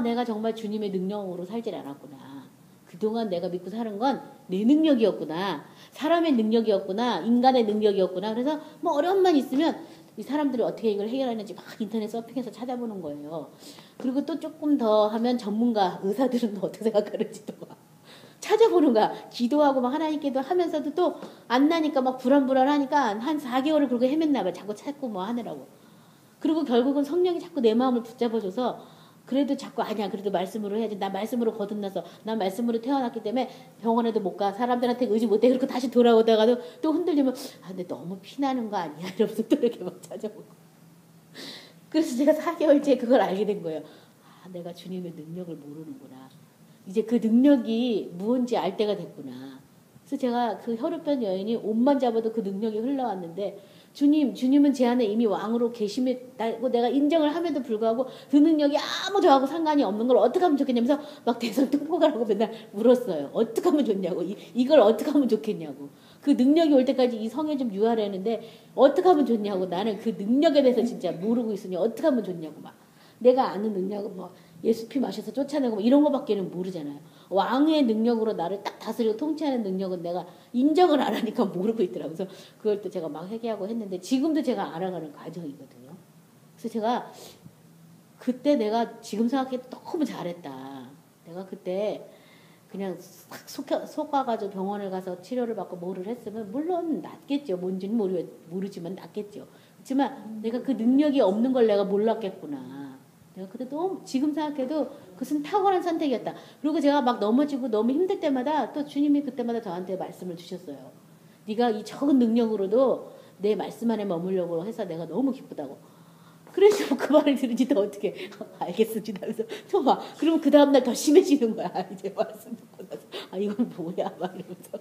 내가 정말 주님의 능력으로 살질 않았구나. 그동안 내가 믿고 사는 건 내 능력이었구나. 사람의 능력이었구나. 인간의 능력이었구나. 그래서 뭐 어려움만 있으면 이 사람들이 어떻게 이걸 해결하는지 막 인터넷 서핑해서 찾아보는 거예요. 그리고 또 조금 더 하면 전문가, 의사들은 어떻게 생각하는지도 막 찾아보는 거야. 기도하고 막 하나님께도 하면서도 또 안 나니까 막 불안불안하니까 한 4개월을 그렇게 헤맸나 봐. 자꾸 찾고 뭐 하느라고. 그리고 결국은 성령이 자꾸 내 마음을 붙잡아줘서 그래도 자꾸 아니야. 그래도 말씀으로 해야지. 나 말씀으로 거듭나서 난 말씀으로 태어났기 때문에 병원에도 못 가. 사람들한테 의지 못해. 그리고 다시 돌아오다가도 또 흔들리면 근데 너무 피나는 거 아니야? 이러면서 또 이렇게 막 찾아보고. 그래서 제가 4개월째 그걸 알게 된 거예요. 내가 주님의 능력을 모르는구나. 이제 그 능력이 무언지 알 때가 됐구나. 그래서 제가 그 혈우병 여인이 옷만 잡아도 그 능력이 흘러왔는데 주님은 제 안에 이미 왕으로 계심이고 내가 인정을 함에도 불구하고 그 능력이 아무 저하고 상관이 없는 걸 어떻게 하면 좋겠냐면서 막 대선 통과라고 맨날 물었어요. 어떻게 하면 좋냐고. 이걸 어떻게 하면 좋겠냐고. 그 능력이 올 때까지 이 성에 좀 유하려는데 어떻게 하면 좋냐고. 나는 그 능력에 대해서 진짜 모르고 있으니 어떻게 하면 좋냐고 막. 내가 아는 능력은 뭐 예수 피 마셔서 쫓아내고 뭐 이런 거밖에는 모르잖아요. 왕의 능력으로 나를 딱 다스리고 통치하는 능력은 내가 인정을 안 하니까 모르고 있더라고요. 그래서 그걸 또 제가 막 회개하고 했는데 지금도 제가 알아가는 과정이거든요. 그래서 제가 그때 내가 지금 생각해도 너무 잘했다. 내가 그때 그냥 싹 속아가지고 병원을 가서 치료를 받고 뭐를 했으면 물론 낫겠죠. 뭔지는 모르지만 낫겠죠. 그렇지만 내가 그 능력이 없는 걸 내가 몰랐겠구나. 내가 그때 너무 지금 생각해도 그것은 탁월한 선택이었다. 그리고 제가 막 넘어지고 너무 힘들 때마다 또 주님이 그때마다 저한테 말씀을 주셨어요. 네가 이 적은 능력으로도 내 말씀 안에 머물려고 해서 내가 너무 기쁘다고. 그래서 그 말을 들으니까 어떻게 알겠습니다. 그래서 또 막 그러면 그 다음날 더 심해지는 거야. 이제 말씀 듣고 나서 이건 뭐야 막 이러면서.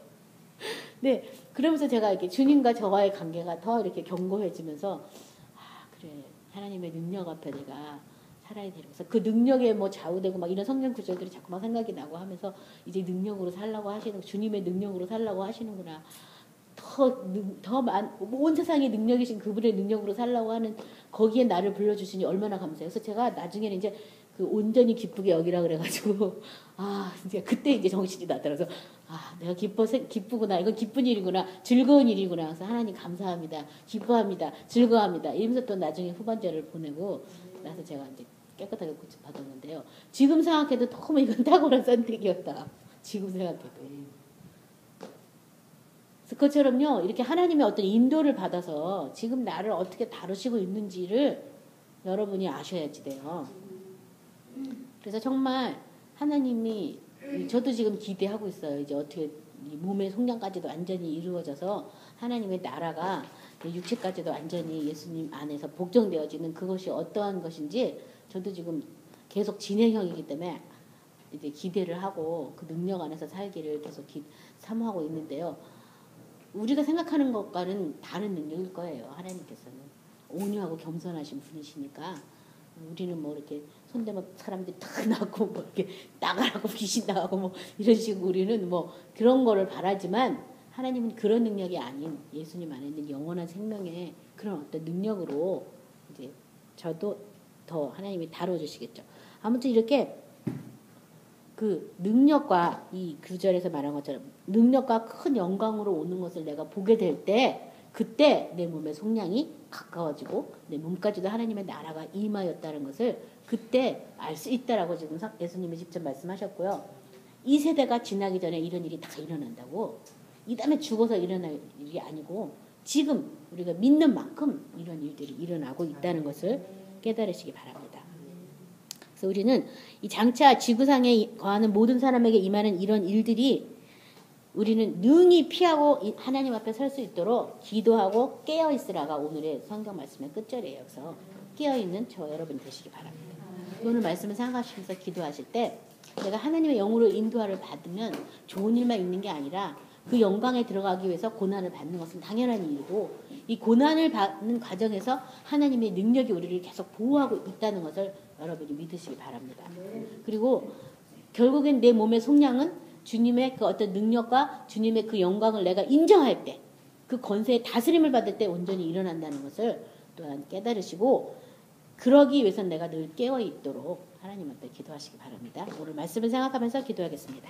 네, 그러면서 제가 이렇게 주님과 저와의 관계가 더 이렇게 견고해지면서 그래 하나님의 능력 앞에 내가 살아야 되는 그래서 그 능력에 뭐 좌우되고 막 이런 성경 구절들이 자꾸 막 생각이 나고 하면서 이제 능력으로 살라고 하시는 주님의 능력으로 살라고 하시는구나. 온 세상의 능력이신 그분의 능력으로 살라고 하는 거기에 나를 불러주시니 얼마나 감사해요. 그래서 제가 나중에는 이제 그 온전히 기쁘게 여기라 그래가지고 이제 그때 이제 정신이 나더라고요. 내가 기쁘구나. 이건 기쁜 일이구나. 즐거운 일이구나. 그래서 하나님 감사합니다. 기뻐합니다. 즐거워합니다. 이러면서 또 나중에 후반절을 보내고 나서 제가 이제 깨끗하게 고침 받았는데요. 지금 생각해도 너무 이건 탁월한 선택이었다. 지금 생각해도. 그것처럼요, 이렇게 하나님의 어떤 인도를 받아서 지금 나를 어떻게 다루시고 있는지를 여러분이 아셔야지 돼요. 그래서 정말 하나님이, 저도 지금 기대하고 있어요. 이제 어떻게 이 몸의 속량까지도 완전히 이루어져서 하나님의 나라가 육체까지도 완전히 예수님 안에서 복종되어지는 그것이 어떠한 것인지 저도 지금 계속 진행형이기 때문에 이제 기대를 하고 그 능력 안에서 살기를 계속 사모하고 있는데요. 우리가 생각하는 것과는 다른 능력일 거예요. 하나님께서는 온유하고 겸손하신 분이시니까 우리는 뭐 이렇게 손대면 사람들이 탁 나고 뭐 이렇게 나가라고 귀신 나가고 뭐 이런 식으로 우리는 뭐 그런 거를 바라지만 하나님은 그런 능력이 아닌 예수님 안에 있는 영원한 생명의 그런 어떤 능력으로 이제 저도 더 하나님이 다뤄주시겠죠. 아무튼 이렇게 그 능력과 이 구절에서 말한 것처럼 능력과 큰 영광으로 오는 것을 내가 보게 될 때 그때 내 몸의 속량이 가까워지고 내 몸까지도 하나님의 나라가 임하였다는 것을 그때 알 수 있다라고 지금 예수님이 직접 말씀하셨고요. 이 세대가 지나기 전에 이런 일이 다 일어난다고 이 다음에 죽어서 일어날 일이 아니고 지금 우리가 믿는 만큼 이런 일들이 일어나고 있다는 것을 깨달으시기 바랍니다. 그래서 우리는 이 장차 지구상에 거하는 모든 사람에게 임하는 이런 일들이 우리는 능히 피하고 하나님 앞에 설 수 있도록 기도하고 깨어있으라가 오늘의 성경 말씀의 끝절이에요. 그래서 깨어있는 저 여러분 되시기 바랍니다. 오늘 말씀을 생각하시면서 기도하실 때 내가 하나님의 영으로 인도하를 받으면 좋은 일만 있는 게 아니라 그 영광에 들어가기 위해서 고난을 받는 것은 당연한 일이고 이 고난을 받는 과정에서 하나님의 능력이 우리를 계속 보호하고 있다는 것을 여러분이 믿으시기 바랍니다. 그리고 결국엔 내 몸의 속량은 주님의 그 어떤 능력과 주님의 그 영광을 내가 인정할 때 그 권세의 다스림을 받을 때 온전히 일어난다는 것을 또한 깨달으시고 그러기 위해서는 내가 늘 깨어있도록 하나님 앞에 기도하시기 바랍니다. 오늘 말씀을 생각하면서 기도하겠습니다.